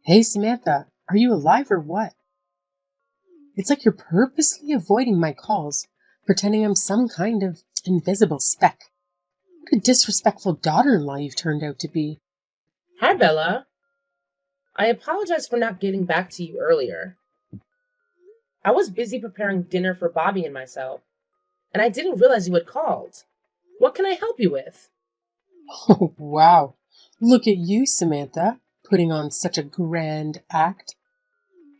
Hey Samantha, are you alive or what? It's like you're purposely avoiding my calls, pretending I'm some kind of invisible speck. What a disrespectful daughter-in-law you've turned out to be. Hi, Bella. I apologize for not getting back to you earlier. I was busy preparing dinner for Bobby and myself, and I didn't realize you had called. What can I help you with? Oh, wow. Look at you, Samantha, putting on such a grand act.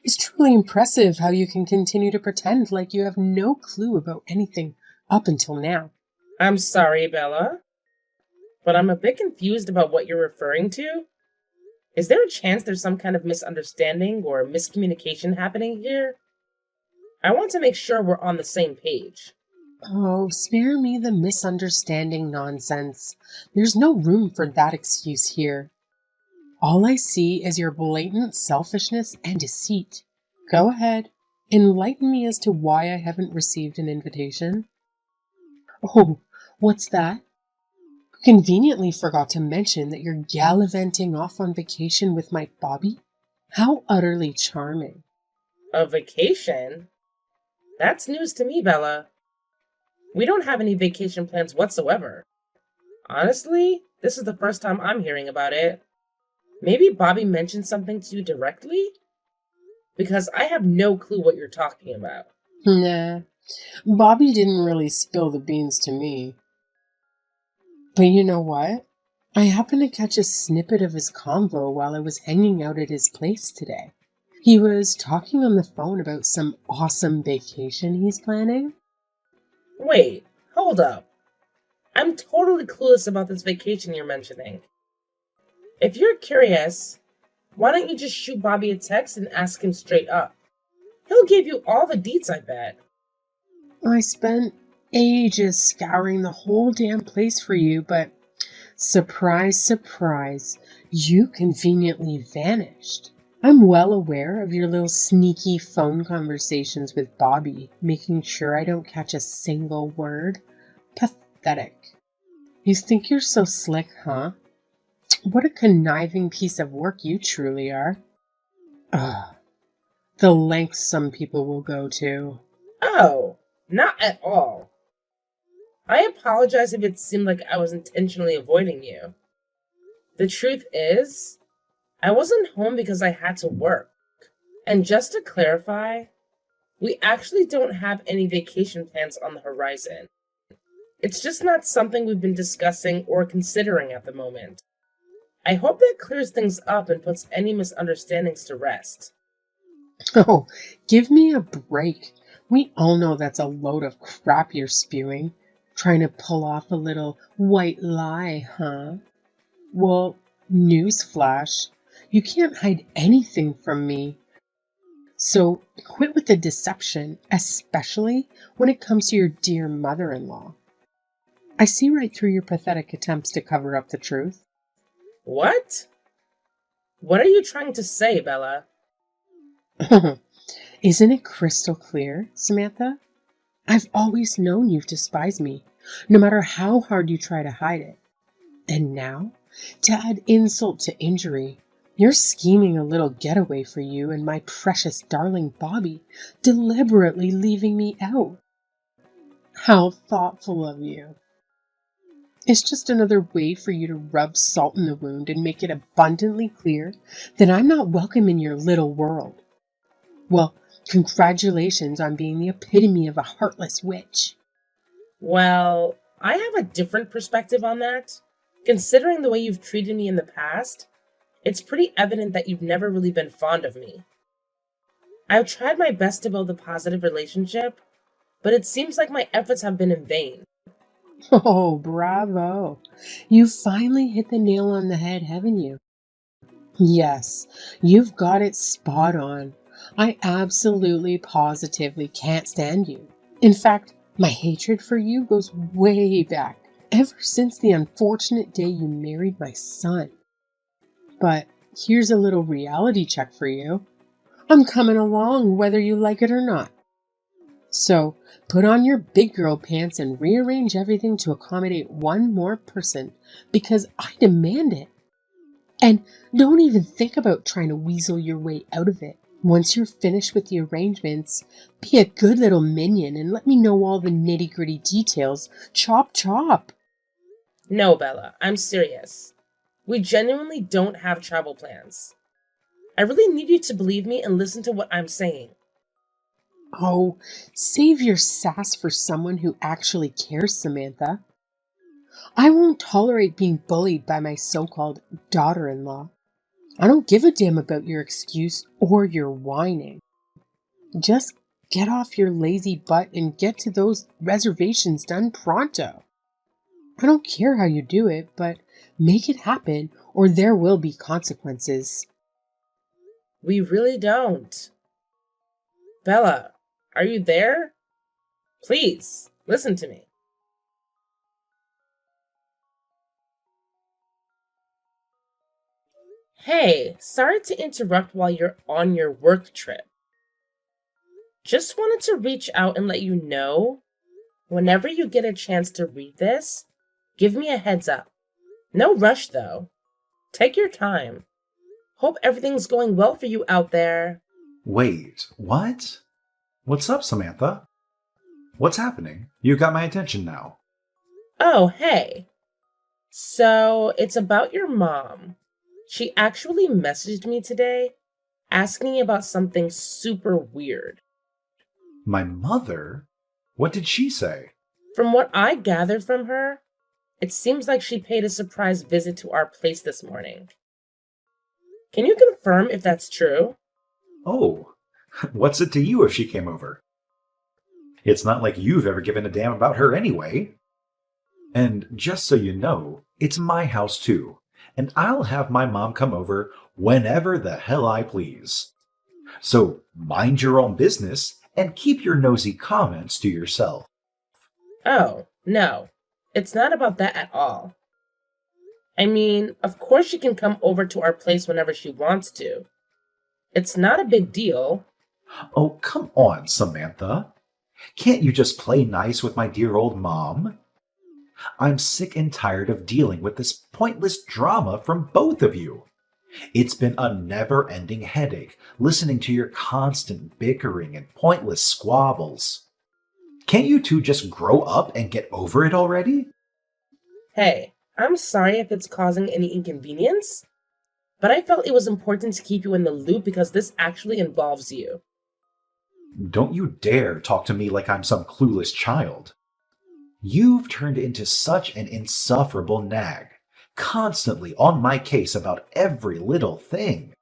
It's truly impressive how you can continue to pretend like you have no clue about anything up until now. I'm sorry, Bella, but I'm a bit confused about what you're referring to. Is there a chance there's some kind of misunderstanding or miscommunication happening here? I want to make sure we're on the same page. Oh, spare me the misunderstanding nonsense. There's no room for that excuse here. All I see is your blatant selfishness and deceit. Go ahead, enlighten me as to why I haven't received an invitation. Oh, what's that? Conveniently forgot to mention that you're gallivanting off on vacation with my Bobby? How utterly charming. A vacation? That's news to me, Bella. We don't have any vacation plans whatsoever. Honestly, this is the first time I'm hearing about it. Maybe Bobby mentioned something to you directly? Because I have no clue what you're talking about. Nah, Bobby didn't really spill the beans to me. But you know what? I happened to catch a snippet of his convo while I was hanging out at his place today. He was talking on the phone about some awesome vacation he's planning. Wait, hold up. I'm totally clueless about this vacation you're mentioning. If you're curious, why don't you just shoot Bobby a text and ask him straight up? He'll give you all the deets, I bet. I spent ages scouring the whole damn place for you, but surprise, surprise, you conveniently vanished. I'm well aware of your little sneaky phone conversations with Bobby, making sure I don't catch a single word. Pathetic. You think you're so slick, huh? What a conniving piece of work you truly are. Ugh, the lengths some people will go to. Oh, not at all. I apologize if it seemed like I was intentionally avoiding you. The truth is, I wasn't home because I had to work. And just to clarify, we actually don't have any vacation plans on the horizon. It's just not something we've been discussing or considering at the moment. I hope that clears things up and puts any misunderstandings to rest. Oh, give me a break. We all know that's a load of crap you're spewing. Trying to pull off a little white lie, huh? Well, newsflash. You can't hide anything from me. So quit with the deception, especially when it comes to your dear mother-in-law. I see right through your pathetic attempts to cover up the truth. What? What are you trying to say, Bella? Isn't it crystal clear, Samantha? I've always known you despise me, no matter how hard you try to hide it. And now, to add insult to injury, you're scheming a little getaway for you and my precious darling Bobby, deliberately leaving me out. How thoughtful of you. It's just another way for you to rub salt in the wound and make it abundantly clear that I'm not welcome in your little world. Well, congratulations on being the epitome of a heartless witch. Well, I have a different perspective on that. Considering the way you've treated me in the past, it's pretty evident that you've never really been fond of me. I've tried my best to build a positive relationship, but it seems like my efforts have been in vain. Oh, bravo. You finally hit the nail on the head, haven't you? Yes, you've got it spot on. I absolutely positively can't stand you. In fact, my hatred for you goes way back, ever since the unfortunate day you married my son. But here's a little reality check for you. I'm coming along whether you like it or not. So put on your big girl pants and rearrange everything to accommodate one more person because I demand it. And don't even think about trying to weasel your way out of it. Once you're finished with the arrangements, be a good little minion and let me know all the nitty-gritty details. Chop chop. No, Bella, I'm serious. We genuinely don't have travel plans. I really need you to believe me and listen to what I'm saying. Oh, save your sass for someone who actually cares, Samantha. I won't tolerate being bullied by my so-called daughter-in-law. I don't give a damn about your excuse or your whining. Just get off your lazy butt and get to those reservations done pronto. I don't care how you do it, but make it happen or there will be consequences. We really don't. Bella, are you there? Please, listen to me. Hey, sorry to interrupt while you're on your work trip. Just wanted to reach out and let you know, whenever you get a chance to read this, give me a heads up. No rush though. Take your time. Hope everything's going well for you out there. Wait, what? What's up, Samantha? What's happening? You got my attention now. Oh, hey. So, it's about your mom. She actually messaged me today asking about something super weird. My mother? What did she say? From what I gathered from her, it seems like she paid a surprise visit to our place this morning. Can you confirm if that's true? Oh, what's it to you if she came over? It's not like you've ever given a damn about her anyway. And just so you know, it's my house too, and I'll have my mom come over whenever the hell I please. So mind your own business and keep your nosy comments to yourself. Oh, no. It's not about that at all. I mean, of course she can come over to our place whenever she wants to. It's not a big deal. Oh, come on, Samantha. Can't you just play nice with my dear old mom? I'm sick and tired of dealing with this pointless drama from both of you. It's been a never-ending headache listening to your constant bickering and pointless squabbles. Can't you two just grow up and get over it already? Hey, I'm sorry if it's causing any inconvenience, but I felt it was important to keep you in the loop because this actually involves you. Don't you dare talk to me like I'm some clueless child. You've turned into such an insufferable nag, constantly on my case about every little thing.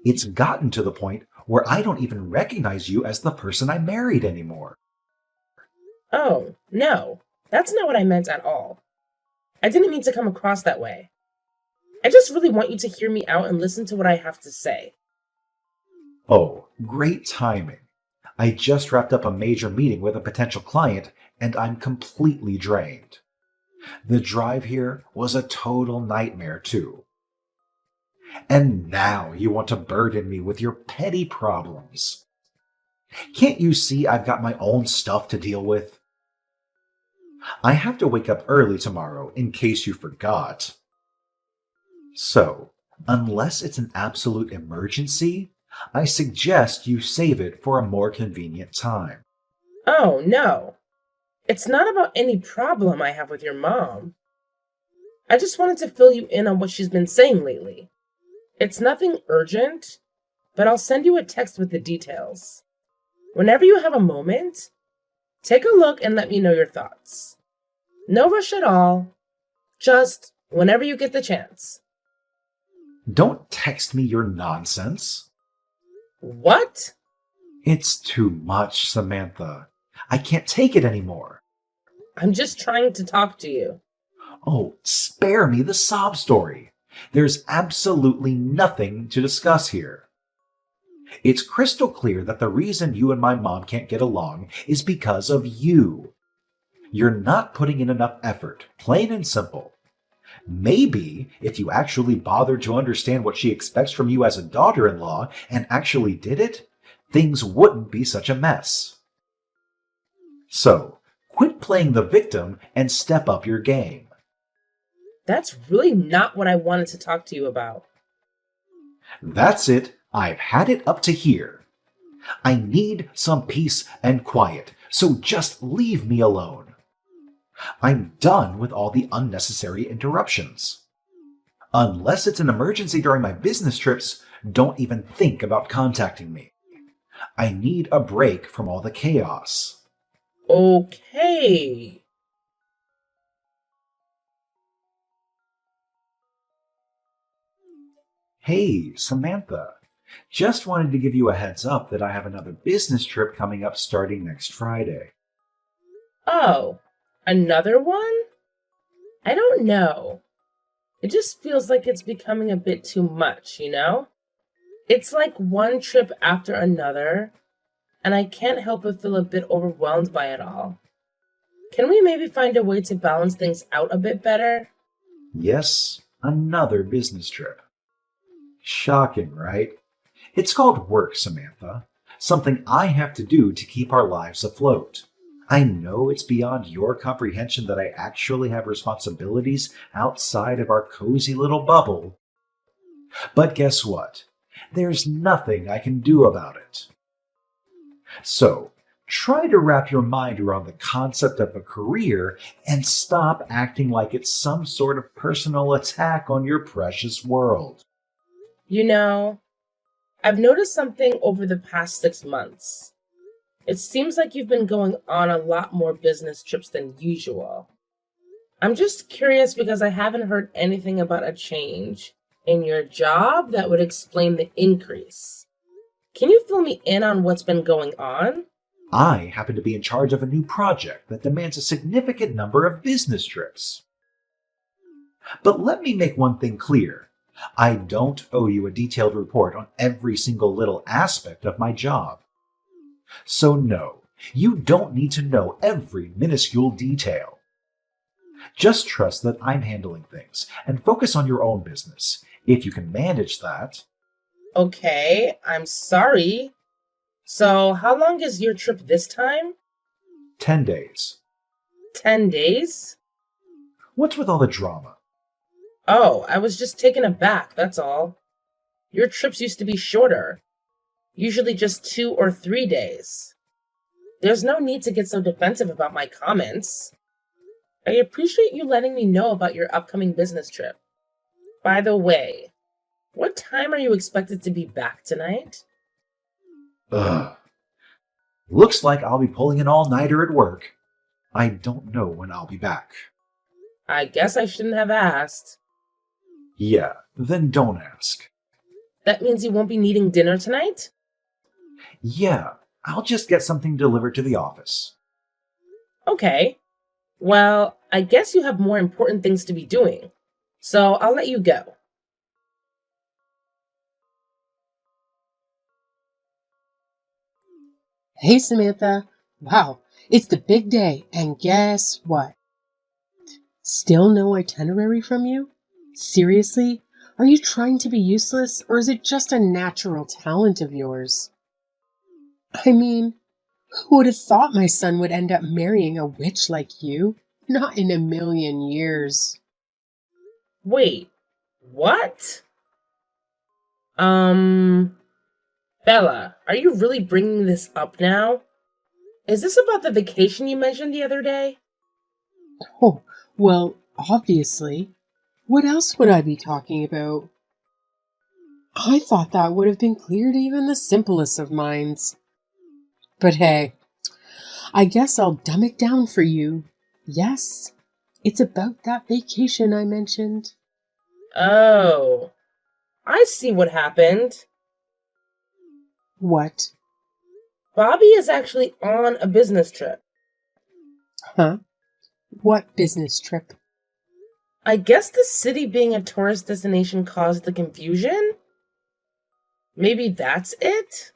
It's gotten to the point where I don't even recognize you as the person I married anymore. Oh, no, that's not what I meant at all. I didn't mean to come across that way. I just really want you to hear me out and listen to what I have to say. Oh, great timing. I just wrapped up a major meeting with a potential client, and I'm completely drained. The drive here was a total nightmare, too. And now you want to burden me with your petty problems. Can't you see I've got my own stuff to deal with? I have to wake up early tomorrow, in case you forgot. So, unless it's an absolute emergency, I suggest you save it for a more convenient time. Oh, no. It's not about any problem I have with your mom. I just wanted to fill you in on what she's been saying lately. It's nothing urgent, but I'll send you a text with the details. Whenever you have a moment, take a look and let me know your thoughts. No rush at all. Just whenever you get the chance. Don't text me your nonsense. What? It's too much, Samantha. I can't take it anymore. I'm just trying to talk to you. Oh, spare me the sob story. There's absolutely nothing to discuss here. It's crystal clear that the reason you and my mom can't get along is because of you. You're not putting in enough effort, plain and simple. Maybe if you actually bothered to understand what she expects from you as a daughter-in-law and actually did it, things wouldn't be such a mess. So, quit playing the victim and step up your game. That's really not what I wanted to talk to you about. That's it. I've had it up to here. I need some peace and quiet, so just leave me alone. I'm done with all the unnecessary interruptions. Unless it's an emergency during my business trips, don't even think about contacting me. I need a break from all the chaos. Okay. Hey, Samantha. Just wanted to give you a heads up that I have another business trip coming up starting next Friday. Oh, another one? I don't know. It just feels like it's becoming a bit too much, you know? It's like one trip after another, and I can't help but feel a bit overwhelmed by it all. Can we maybe find a way to balance things out a bit better? Yes, another business trip. Shocking, right? It's called work, Samantha. Something I have to do to keep our lives afloat. I know it's beyond your comprehension that I actually have responsibilities outside of our cozy little bubble. But guess what? There's nothing I can do about it. So, try to wrap your mind around the concept of a career and stop acting like it's some sort of personal attack on your precious world. You know, I've noticed something over the past 6 months. It seems like you've been going on a lot more business trips than usual. I'm just curious because I haven't heard anything about a change in your job that would explain the increase. Can you fill me in on what's been going on? I happen to be in charge of a new project that demands a significant number of business trips. But let me make one thing clear. I don't owe you a detailed report on every single little aspect of my job. So no, you don't need to know every minuscule detail. Just trust that I'm handling things and focus on your own business. If you can manage that. Okay, I'm sorry. So, how long is your trip this time? 10 days. 10 days? What's with all the drama? Oh, I was just taken aback, that's all. Your trips used to be shorter, usually just 2 or 3 days. There's no need to get so defensive about my comments. I appreciate you letting me know about your upcoming business trip. By the way, what time are you expected to be back tonight? Ugh. Looks like I'll be pulling an all-nighter at work. I don't know when I'll be back. I guess I shouldn't have asked. Yeah, then don't ask. That means you won't be needing dinner tonight? Yeah, I'll just get something delivered to the office. Okay. Well, I guess you have more important things to be doing, so I'll let you go. Hey, Samantha. Wow, it's the big day, and guess what? Still no itinerary from you? Seriously? Are you trying to be useless, or is it just a natural talent of yours? I mean, who would have thought my son would end up marrying a witch like you? Not in a million years. Wait, what? Bella, are you really bringing this up now? Is this about the vacation you mentioned the other day? Oh, well, obviously. What else would I be talking about? I thought that would have been clear to even the simplest of minds. But hey, I guess I'll dumb it down for you. Yes, it's about that vacation I mentioned. Oh, I see what happened. What? Bobby is actually on a business trip. Huh? What business trip? I guess the city being a tourist destination caused the confusion? Maybe that's it?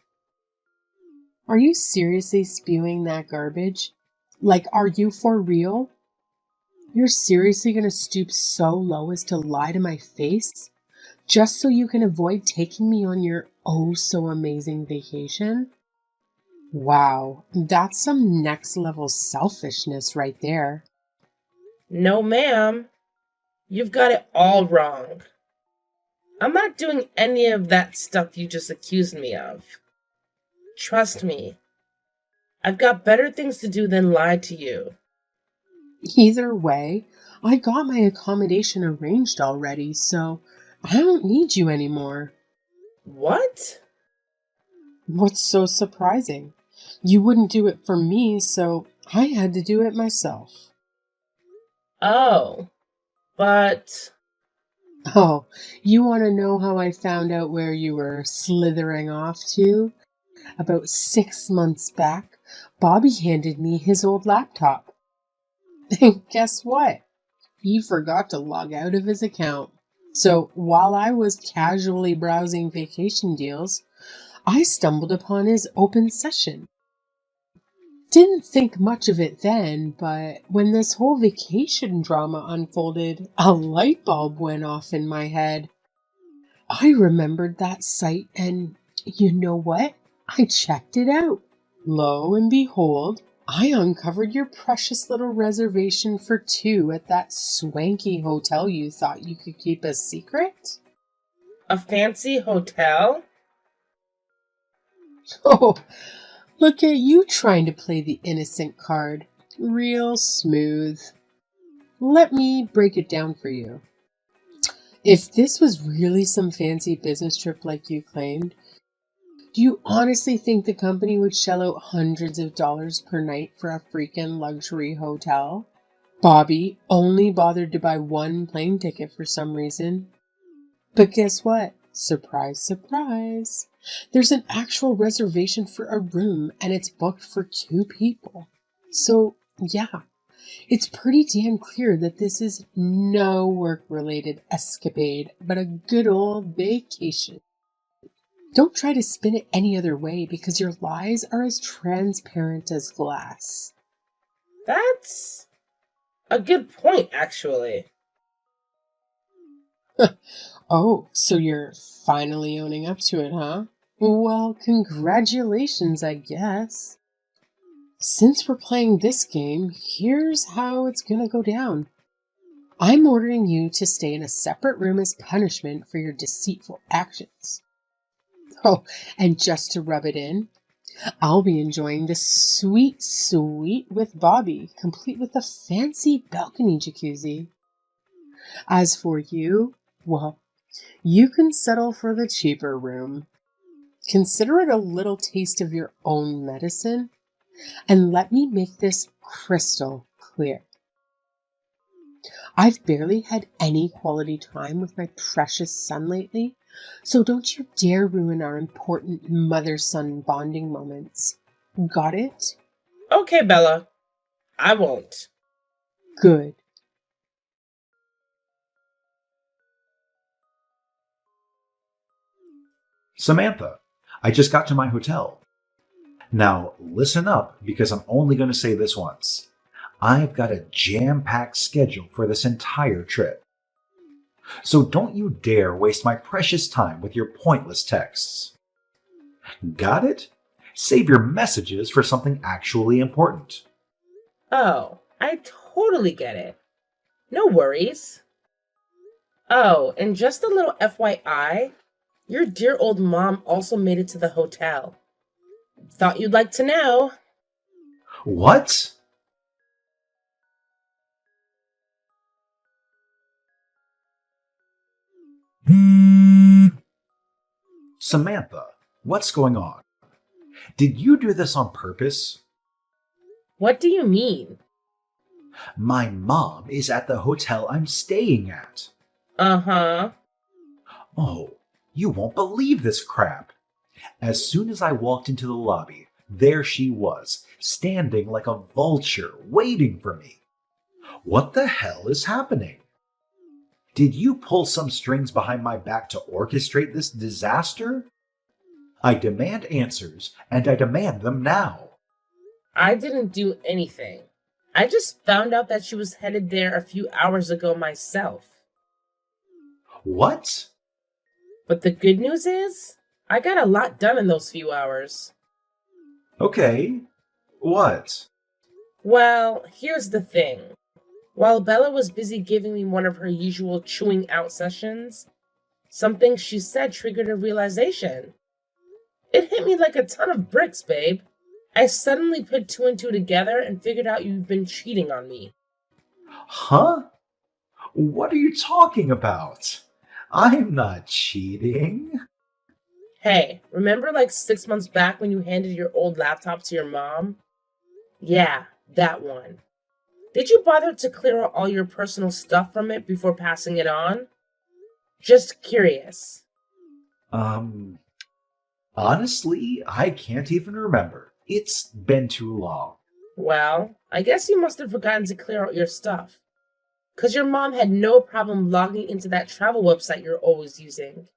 Are you seriously spewing that garbage? Like, are you for real? You're seriously gonna stoop so low as to lie to my face? Just so you can avoid taking me on your oh so amazing vacation? Wow, that's some next level selfishness right there. No, ma'am. You've got it all wrong. I'm not doing any of that stuff you just accused me of. Trust me, I've got better things to do than lie to you. Either way, I got my accommodation arranged already, so I don't need you anymore. What? What's so surprising? You wouldn't do it for me, so I had to do it myself. Oh, but... Oh, you want to know how I found out where you were slithering off to? About 6 months back, Bobby handed me his old laptop. And guess what? He forgot to log out of his account. So while I was casually browsing vacation deals, I stumbled upon his open session. Didn't think much of it then, but when this whole vacation drama unfolded, a light bulb went off in my head. I remembered that site, and you know what? I checked it out. Lo and behold, I uncovered your precious little reservation for two at that swanky hotel you thought you could keep a secret. A fancy hotel? Oh, look at you trying to play the innocent card. Real smooth. Let me break it down for you. If this was really some fancy business trip like you claimed, do you honestly think the company would shell out hundreds of dollars per night for a freaking luxury hotel? Bobby only bothered to buy one plane ticket for some reason. But guess what? Surprise, surprise. There's an actual reservation for a room and it's booked for 2 people. So, yeah, it's pretty damn clear that this is no work-related escapade, but a good old vacation. Don't try to spin it any other way because your lies are as transparent as glass. That's a good point, actually. Oh, so you're finally owning up to it, huh? Well, congratulations, I guess. Since we're playing this game, here's how it's gonna go down. I'm ordering you to stay in a separate room as punishment for your deceitful actions. Oh, and just to rub it in, I'll be enjoying the sweet suite with Bobby, complete with a fancy balcony jacuzzi. As for you, well, you can settle for the cheaper room. Consider it a little taste of your own medicine, and let me make this crystal clear. I've barely had any quality time with my precious son lately, so don't you dare ruin our important mother-son bonding moments. Got it? Okay, Bella. I won't. Good. Samantha, I just got to my hotel. Now, listen up because I'm only going to say this once. I've got a jam-packed schedule for this entire trip. So don't you dare waste my precious time with your pointless texts. Got it? Save your messages for something actually important. Oh, I totally get it. No worries. Oh, and just a little FYI, your dear old mom also made it to the hotel. Thought you'd like to know. What? Samantha, what's going on? Did you do this on purpose? What do you mean? My mom is at the hotel I'm staying at. Uh-huh. Oh, you won't believe this crap. As soon as I walked into the lobby, there she was, standing like a vulture, waiting for me. What the hell is happening? Did you pull some strings behind my back to orchestrate this disaster? I demand answers, and I demand them now. I didn't do anything. I just found out that she was headed there a few hours ago myself. What? But the good news is, I got a lot done in those few hours. Okay. What? Well, here's the thing. While Bella was busy giving me one of her usual chewing out sessions, Something she said triggered a realization. It hit me like a ton of bricks, babe. I suddenly put two and two together and figured out you've been cheating on me. Huh? What are you talking about? I'm not cheating. Hey, remember like 6 months back when you handed your old laptop to your mom? Yeah, that one. Did you bother to clear out all your personal stuff from it before passing it on? Just curious. Honestly, I can't even remember. It's been too long. Well, I guess you must have forgotten to clear out your stuff. 'Cause your mom had no problem logging into that travel website you're always using.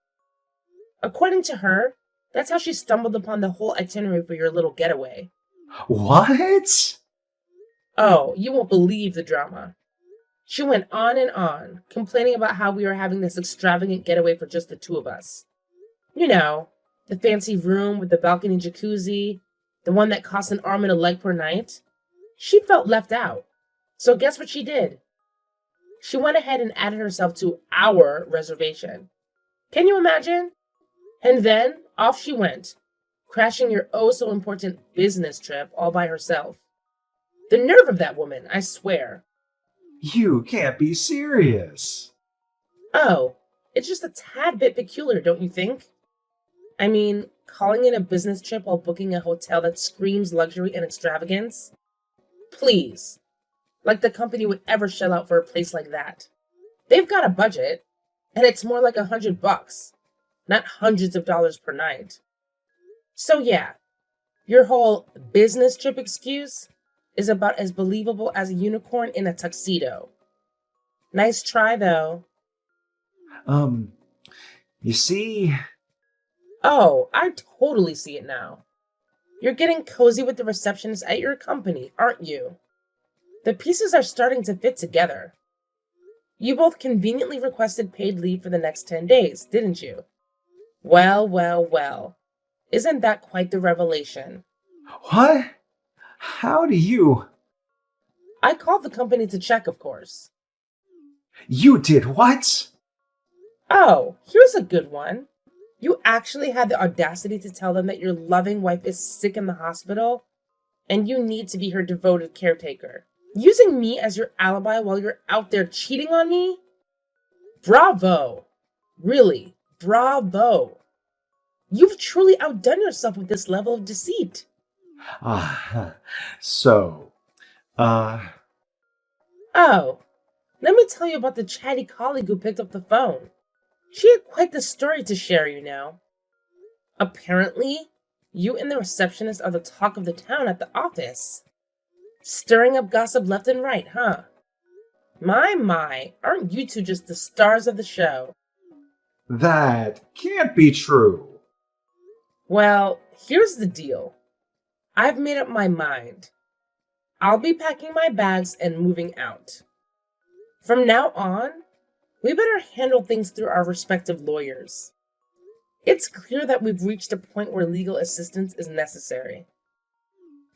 According to her, that's how she stumbled upon the whole itinerary for your little getaway. What? Oh, you won't believe the drama. She went on, complaining about how we were having this extravagant getaway for just the two of us. You know, the fancy room with the balcony jacuzzi, the one that cost an arm and a leg per night. She felt left out. So guess what she did? She went ahead and added herself to our reservation. Can you imagine? And then off she went, crashing your oh so important business trip all by herself. The nerve of that woman, I swear. You can't be serious. Oh, it's just a tad bit peculiar, don't you think? I mean, calling it a business trip while booking a hotel that screams luxury and extravagance? Please. Like the company would ever shell out for a place like that. They've got a budget, and it's more like $100, not hundreds of dollars per night. So yeah, your whole business trip excuse is about as believable as a unicorn in a tuxedo. Nice try, though. You see... Oh, I totally see it now. You're getting cozy with the receptionist at your company, aren't you? The pieces are starting to fit together. You both conveniently requested paid leave for the next 10 days, didn't you? Well. Isn't that quite the revelation? What? How do you... I called the company to check, of course. You did what? Oh, here's a good one. You actually had the audacity to tell them that your loving wife is sick in the hospital and you need to be her devoted caretaker. Using me as your alibi while you're out there cheating on me? Bravo. Really, bravo. You've truly outdone yourself with this level of deceit. So, Oh, let me tell you about the chatty colleague who picked up the phone. She had quite the story to share, you know. Apparently, you and the receptionist are the talk of the town at the office. Stirring up gossip left and right, huh? My, aren't you two just the stars of the show? that can't be true. Well, here's the deal. I've made up my mind. I'll be packing my bags and moving out. From now on, we better handle things through our respective lawyers. It's clear that we've reached a point where legal assistance is necessary.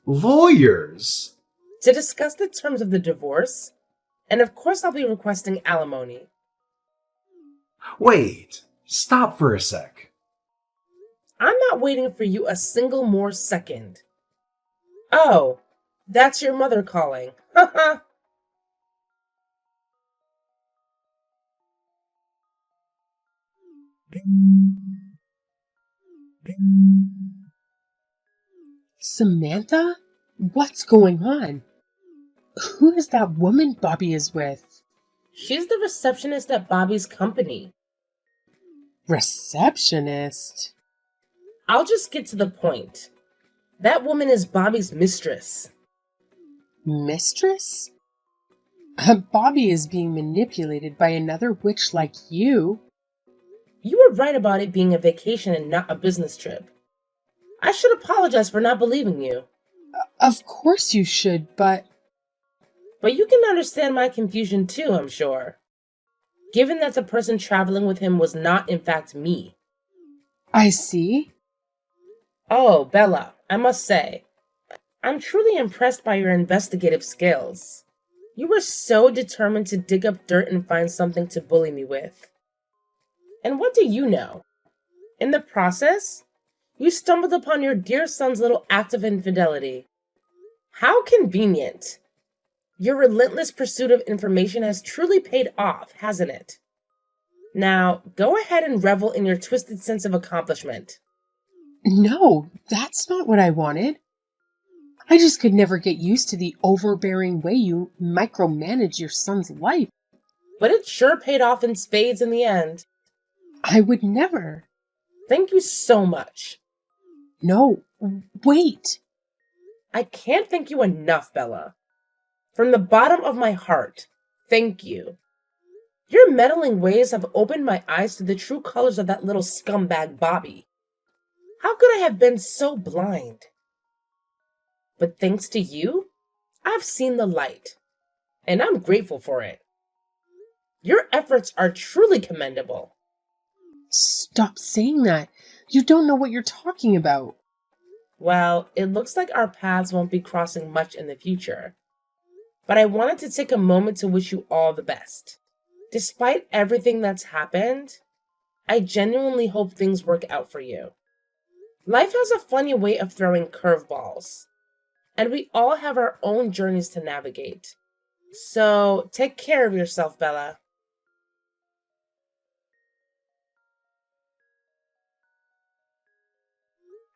Lawyers? To discuss the terms of the divorce, and of course I'll be requesting alimony. Wait, stop for a sec. I'm not waiting for you a single more second. Oh, that's your mother calling. Haha. Samantha? What's going on? Who is that woman Bobby is with? She's the receptionist at Bobby's company. Receptionist? I'll just get to the point. That woman is Bobby's mistress. Mistress? Bobby is being manipulated by another witch like you. You were right about it being a vacation and not a business trip. I should apologize for not believing you. Of course you should, but you can understand my confusion too, I'm sure. Given that the person traveling with him was not in fact me. I see. Oh, Bella, I must say, I'm truly impressed by your investigative skills. You were so determined to dig up dirt and find something to bully me with. And what do you know? In the process, you stumbled upon your dear son's little act of infidelity. How convenient! Your relentless pursuit of information has truly paid off, hasn't it? Now, go ahead and revel in your twisted sense of accomplishment. No, that's not what I wanted. I just could never get used to the overbearing way you micromanage your son's life. But it sure paid off in spades in the end. I would never. Thank you so much. No, wait. I can't thank you enough, Bella. From the bottom of my heart, thank you. Your meddling ways have opened my eyes to the true colors of that little scumbag Bobby. How could I have been so blind? But thanks to you, I've seen the light, and I'm grateful for it. Your efforts are truly commendable. Stop saying that. You don't know what you're talking about. Well, it looks like our paths won't be crossing much in the future. But I wanted to take a moment to wish you all the best. Despite everything that's happened, I genuinely hope things work out for you. Life has a funny way of throwing curveballs, and we all have our own journeys to navigate. So take care of yourself, Bella.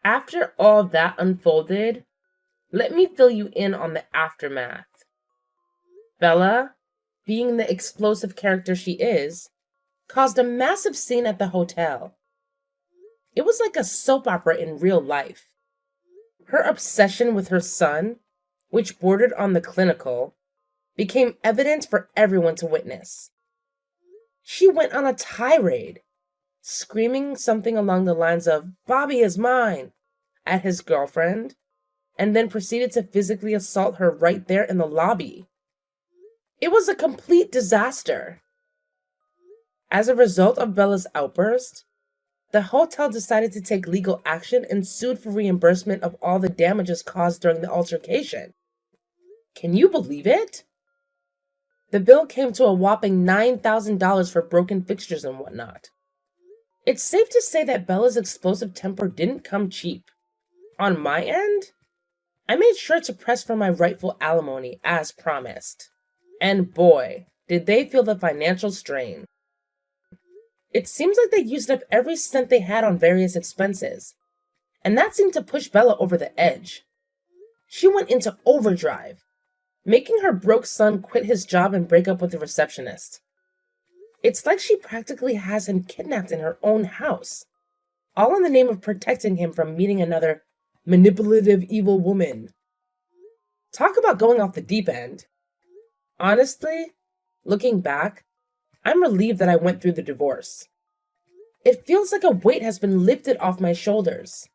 After all that unfolded, let me fill you in on the aftermath. Bella, being the explosive character she is, caused a massive scene at the hotel. It was like a soap opera in real life. Her obsession with her son, which bordered on the clinical, became evident for everyone to witness. She went on a tirade, screaming something along the lines of, "Bobby is mine," at his girlfriend, and then proceeded to physically assault her right there in the lobby. It was a complete disaster. As a result of Bella's outburst, the hotel decided to take legal action and sued for reimbursement of all the damages caused during the altercation. Can you believe it? The bill came to a whopping $9,000 for broken fixtures and whatnot. It's safe to say that Bella's explosive temper didn't come cheap. On my end, I made sure to press for my rightful alimony as promised. And boy, did they feel the financial strain. It seems like they used up every cent they had on various expenses, and that seemed to push Bella over the edge. She went into overdrive, making her broke son quit his job and break up with the receptionist. It's like she practically has him kidnapped in her own house, all in the name of protecting him from meeting another manipulative evil woman. Talk about going off the deep end. Honestly, looking back, I'm relieved that I went through the divorce. It feels like a weight has been lifted off my shoulders.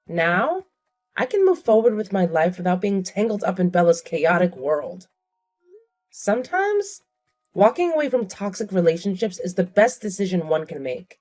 Now, I can move forward with my life without being tangled up in Bella's chaotic world. Sometimes, walking away from toxic relationships is the best decision one can make.